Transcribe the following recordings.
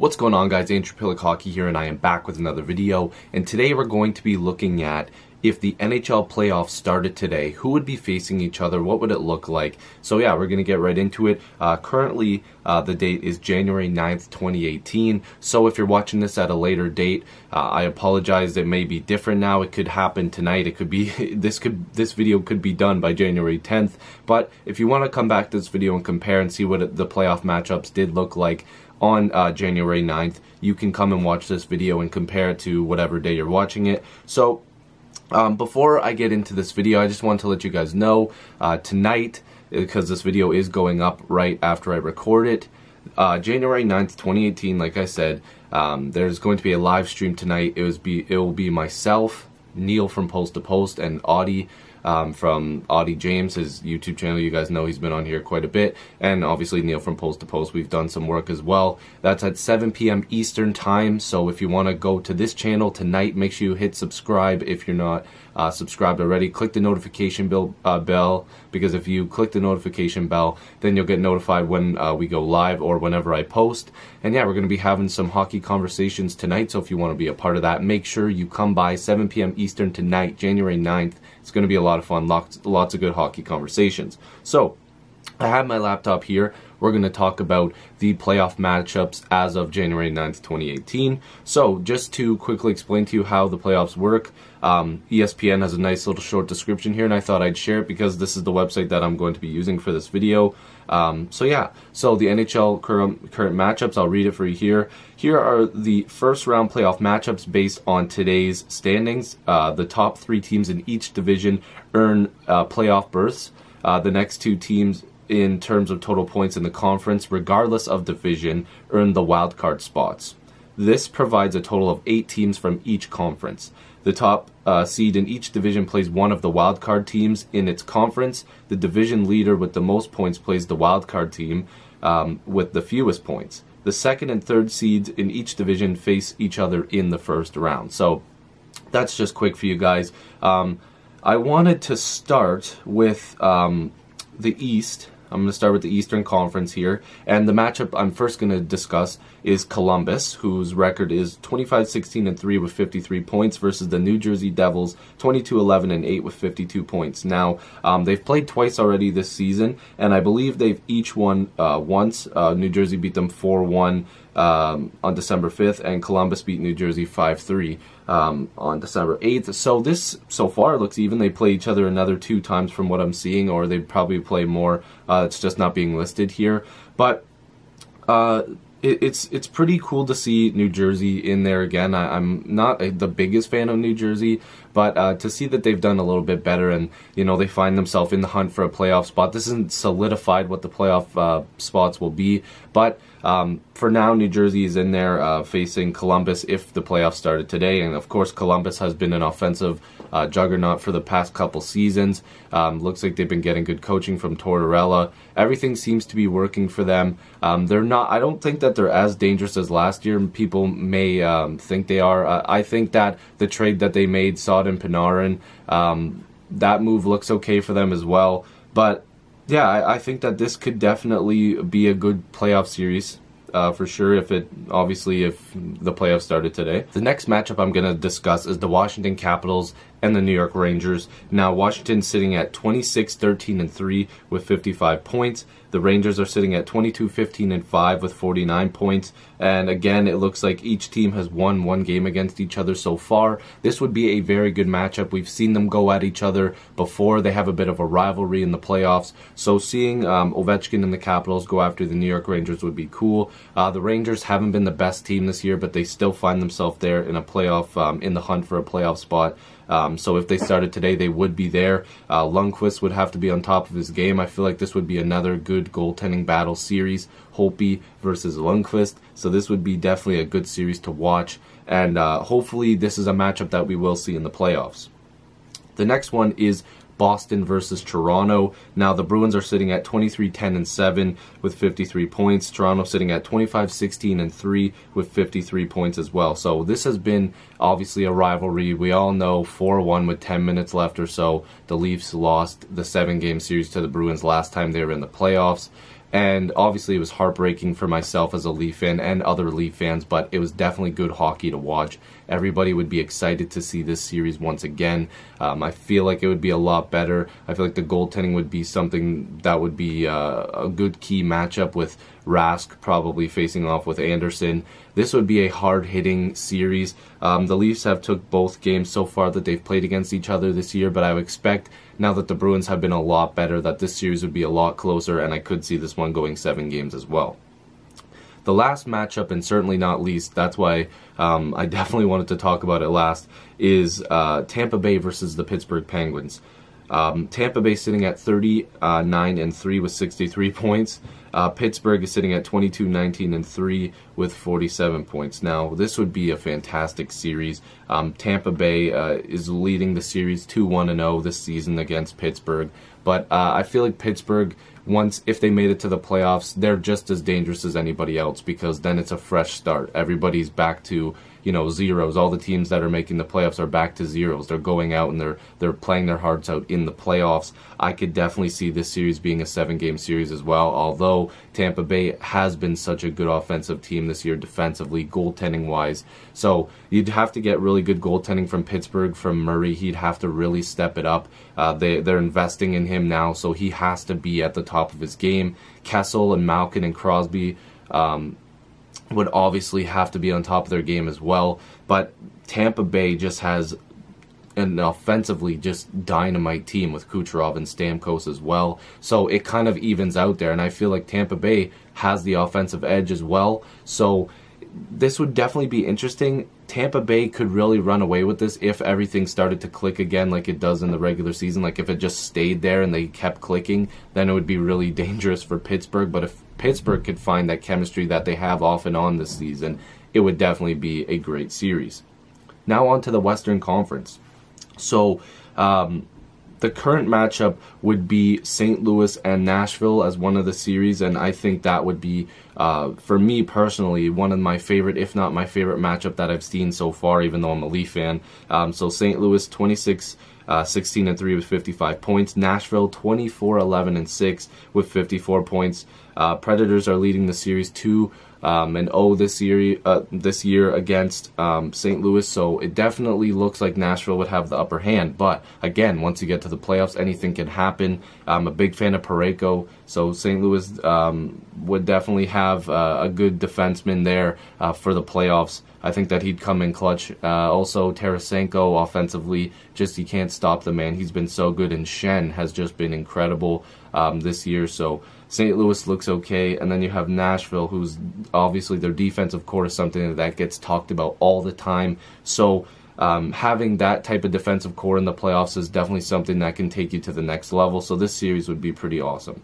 What's going on, guys? Andrew Piluk Hockey here, and I am back with another video. And today we're going to be looking at if the NHL playoffs started today, who would be facing each other, what would it look like? So yeah, we're going to get right into it. Currently, the date is January 9th, 2018. So if you're watching this at a later date, I apologize. It may be different now. It could happen tonight. It could be this video could be done by January 10th. But if you want to come back to this video and compare and see what the playoff matchups did look like on January 9th, you can come and watch this video and compare it to whatever day you're watching it. So before I get into this video, I just want to let you guys know tonight, because this video is going up right after I record it, January 9th, 2018, like I said, there's going to be a live stream tonight. It will be myself, Neil from Post to Post, and Audie from Audie James, his YouTube channel. You guys know he's been on here quite a bit, and obviously Neil from Post to Post. We've done some work as well. That's at 7 p.m. Eastern time, so if you want to go to this channel tonight, make sure you hit subscribe if you're not subscribed already. Click the notification bell, because if you click the notification bell, then you'll get notified when we go live or whenever I post. And yeah, we're going to be having some hockey conversations tonight, so if you want to be a part of that, make sure you come by 7 p.m. Eastern tonight, January 9th. It's going to be a lot of fun, lots of good hockey conversations. So, I have my laptop here. We're going to talk about the playoff matchups as of January 9th, 2018. So, just to quickly explain to you how the playoffs work, ESPN has a nice little short description here, and I thought I'd share it because this is the website that I'm going to be using for this video. So yeah, so the NHL current matchups, I'll read it for you here. Here are the first round playoff matchups based on today's standings. The top three teams in each division earn playoff berths. The next two teams, in terms of total points in the conference, regardless of division, earn the wild card spots. This provides a total of 8 teams from each conference. The top seed in each division plays one of the wild card teams in its conference. The division leader with the most points plays the wild card team with the fewest points. The second and third seeds in each division face each other in the first round. So that's just quick for you guys. I wanted to start with the East. I'm going to start with the Eastern Conference here, and the matchup I'm first going to discuss is Columbus, whose record is 25-16-3 with 53 points, versus the New Jersey Devils, 22-11-8 with 52 points. Now, they've played twice already this season, and I believe they've each won once. New Jersey beat them 4-1 on December 5th, and Columbus beat New Jersey 5-3 on December 8th. So this, so far, looks even. They play each other another 2 times from what I'm seeing, or they'd probably play more. It's just not being listed here. But it's pretty cool to see New Jersey in there again. I'm not the biggest fan of New Jersey, but to see that they've done a little bit better, and you know, they find themselves in the hunt for a playoff spot. This isn't solidified what the playoff spots will be, but for now, New Jersey is in there facing Columbus if the playoffs started today. And of course, Columbus has been an offensive juggernaut for the past couple seasons. Looks like they've been getting good coaching from Tortorella. Everything seems to be working for them. They're not. I don't think that they're as dangerous as last year. People may think they are. I think that the trade that they made, Saad and Panarin, that move looks okay for them as well. But yeah, I think that this could definitely be a good playoff series. For sure, if the playoffs started today. The next matchup I'm going to discuss is the Washington Capitals and the New York Rangers. Now, Washington's sitting at 26-13-3 with 55 points. The Rangers are sitting at 22-15-5 with 49 points. And again, it looks like each team has won one game against each other so far. This would be a very good matchup. We've seen them go at each other before. They have a bit of a rivalry in the playoffs. So seeing Ovechkin and the Capitals go after the New York Rangers would be cool. The Rangers haven't been the best team this year, but they still find themselves there in a playoff, in the hunt for a playoff spot. So if they started today, they would be there. Lundqvist would have to be on top of his game. I feel like this would be another good goaltending battle series, Holtby versus Lundqvist. So this would be definitely a good series to watch, and hopefully this is a matchup that we will see in the playoffs. The next one is Boston versus Toronto. Now, the Bruins are sitting at 23-10-7 with 53 points. Toronto sitting at 25-16-3 with 53 points as well. So this has been obviously a rivalry. We all know 4-1 with 10 minutes left or so. The Leafs lost the 7-game series to the Bruins last time they were in the playoffs. And obviously it was heartbreaking for myself as a Leaf fan and other Leaf fans, but it was definitely good hockey to watch. Everybody would be excited to see this series once again. I feel like it would be a lot better. I feel like the goaltending would be something that would be a good key matchup, with Rask probably facing off with Anderson. This would be a hard-hitting series. The Leafs have took both games so far that they've played against each other this year, but I would expect, now that the Bruins have been a lot better, that this series would be a lot closer, and I could see this one going 7 games as well. The last matchup, and certainly not least, that's why I definitely wanted to talk about it last, is Tampa Bay versus the Pittsburgh Penguins. Tampa Bay sitting at 39-3 with 63 points. Pittsburgh is sitting at 22-19-3 with 47 points. Now, this would be a fantastic series. Tampa Bay is leading the series 2-1-0 this season against Pittsburgh. But I feel like Pittsburgh, if they made it to the playoffs, they're just as dangerous as anybody else, because then it's a fresh start. Everybody's back to, zeros. All the teams that are making the playoffs are back to zeros. They're going out and they're playing their hearts out in the playoffs. I could definitely see this series being a 7-game series as well, although Tampa Bay has been such a good offensive team this year defensively, goaltending-wise. So you'd have to get really good goaltending from Pittsburgh, from Murray. He'd have to really step it up. They're investing in him now, so he has to be at the top of his game. Kessel and Malkin and Crosby would obviously have to be on top of their game as well. But Tampa Bay just has an offensively just dynamite team with Kucherov and Stamkos as well. So it kind of evens out there, and I feel like Tampa Bay has the offensive edge as well. So this would definitely be interesting. Tampa Bay could really run away with this if everything started to click again like it does in the regular season. Like if it just stayed there and they kept clicking, then it would be really dangerous for Pittsburgh. But if Pittsburgh could find that chemistry that they have off and on this season, it would definitely be a great series. Now on to the Western Conference. So the current matchup would be St. Louis and Nashville as one of the series, and I think that would be, for me personally, one of my favorite, if not my favorite matchup that I've seen so far, even though I'm a Leaf fan. So St. Louis 16-3 with 55 points. Nashville 24-11-6 with 54 points. Predators are leading the series 2-0 this year against St. Louis, so it definitely looks like Nashville would have the upper hand. But again, once you get to the playoffs, anything can happen. I'm a big fan of Parayko, so St. Louis would definitely have a good defenseman there for the playoffs. I think that he'd come in clutch. Also, Tarasenko offensively, just you can't stop the man. He's been so good, and Shen has just been incredible this year. So St. Louis looks okay, and then you have Nashville, who's obviously their defensive core is something that gets talked about all the time. So having that type of defensive core in the playoffs is definitely something that can take you to the next level. So this series would be pretty awesome.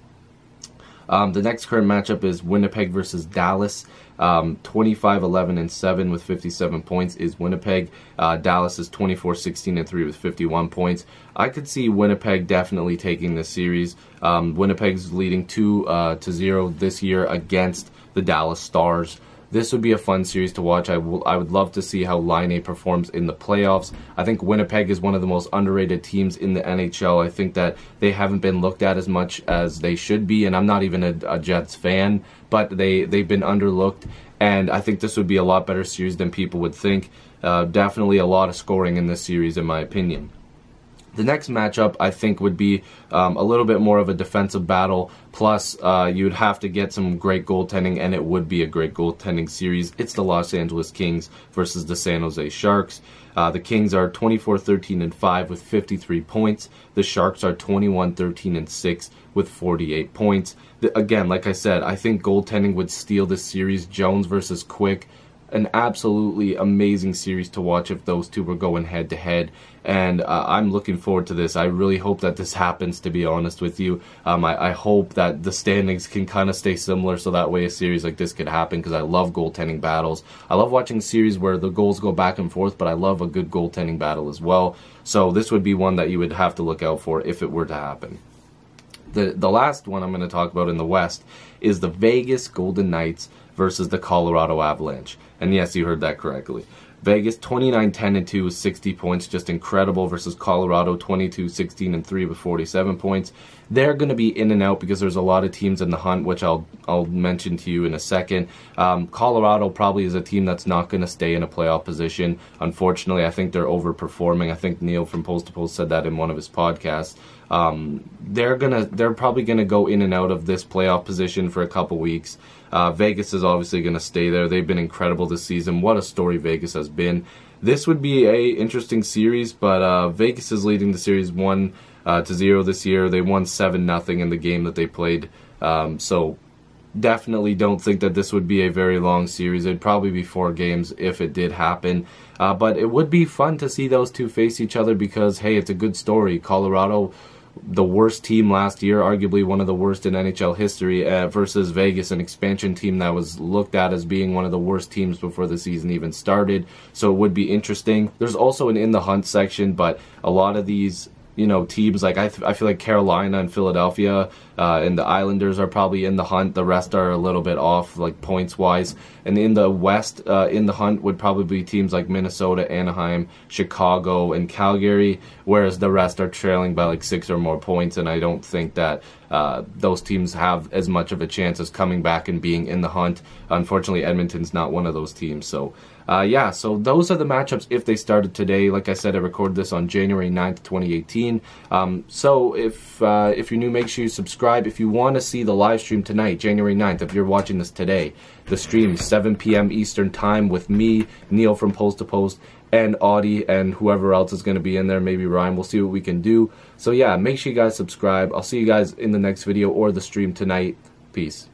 The next current matchup is Winnipeg versus Dallas. 25-11-7 with 57 points is Winnipeg. Dallas is 24-16-3 with 51 points. I could see Winnipeg definitely taking this series. Winnipeg's leading 2-0 this year against the Dallas Stars. This would be a fun series to watch. I would love to see how Laine performs in the playoffs. I think Winnipeg is one of the most underrated teams in the NHL. I think that they haven't been looked at as much as they should be, and I'm not even a Jets fan, but they've been underlooked, and I think this would be a lot better series than people would think. Definitely a lot of scoring in this series, in my opinion. The next matchup, I think, would be a little bit more of a defensive battle. Plus, you would have to get some great goaltending, and it would be a great goaltending series. It's the Los Angeles Kings versus the San Jose Sharks. The Kings are 24-13-5 with 53 points. The Sharks are 21-13-6 with 48 points. Again, like I said, I think goaltending would steal this series. Jones versus Quick. An absolutely amazing series to watch if those two were going head to head, and I'm looking forward to this. I really hope that this happens, to be honest with you. I hope that the standings can kind of stay similar, so that way a series like this could happen, because I love goaltending battles. I love watching series where the goals go back and forth, but I love a good goaltending battle as well. So this would be one that you would have to look out for if it were to happen. The last one I'm going to talk about in the West is the Vegas Golden Knights versus the Colorado Avalanche. And yes, you heard that correctly. Vegas 29-10-2 with 60 points, just incredible, versus Colorado 22-16-3 with 47 points. They're going to be in and out because there's a lot of teams in the hunt, which I'll mention to you in a second. Colorado probably is a team that's not going to stay in a playoff position. Unfortunately, I think they're overperforming. I think Neil from Post to Post said that in one of his podcasts. They're probably gonna go in and out of this playoff position for a couple weeks. Vegas is obviously gonna stay there. They've been incredible this season. What a story Vegas has been. This would be a interesting series, but Vegas is leading the series 1-0 this year. They won 7-0 in the game that they played. So definitely don't think that this would be a very long series. It'd probably be 4 games if it did happen. But it would be fun to see those two face each other because, hey, it's a good story. Colorado, the worst team last year, arguably one of the worst in NHL history, versus Vegas, an expansion team that was looked at as being one of the worst teams before the season even started. So it would be interesting. There's also an in the hunt section, but a lot of these teams, like I feel like Carolina and Philadelphia and the Islanders are probably in the hunt. The rest are a little bit off, like points-wise. And in the West, in the hunt would probably be teams like Minnesota, Anaheim, Chicago, and Calgary, whereas the rest are trailing by like 6 or more points, and I don't think that those teams have as much of a chance as coming back and being in the hunt. Unfortunately, Edmonton's not one of those teams. So yeah, so those are the matchups if they started today. Like I said, I recorded this on January 9th, 2018. So if you're new, make sure you subscribe. If you want to see the live stream tonight, January 9th, if you're watching this today, the stream 7 p.m. Eastern Time with me, Neil from Post to Post, and Audie, and whoever else is going to be in there, maybe Ryan. We'll see what we can do. So yeah, make sure you guys subscribe. I'll see you guys in the next video or the stream tonight. Peace.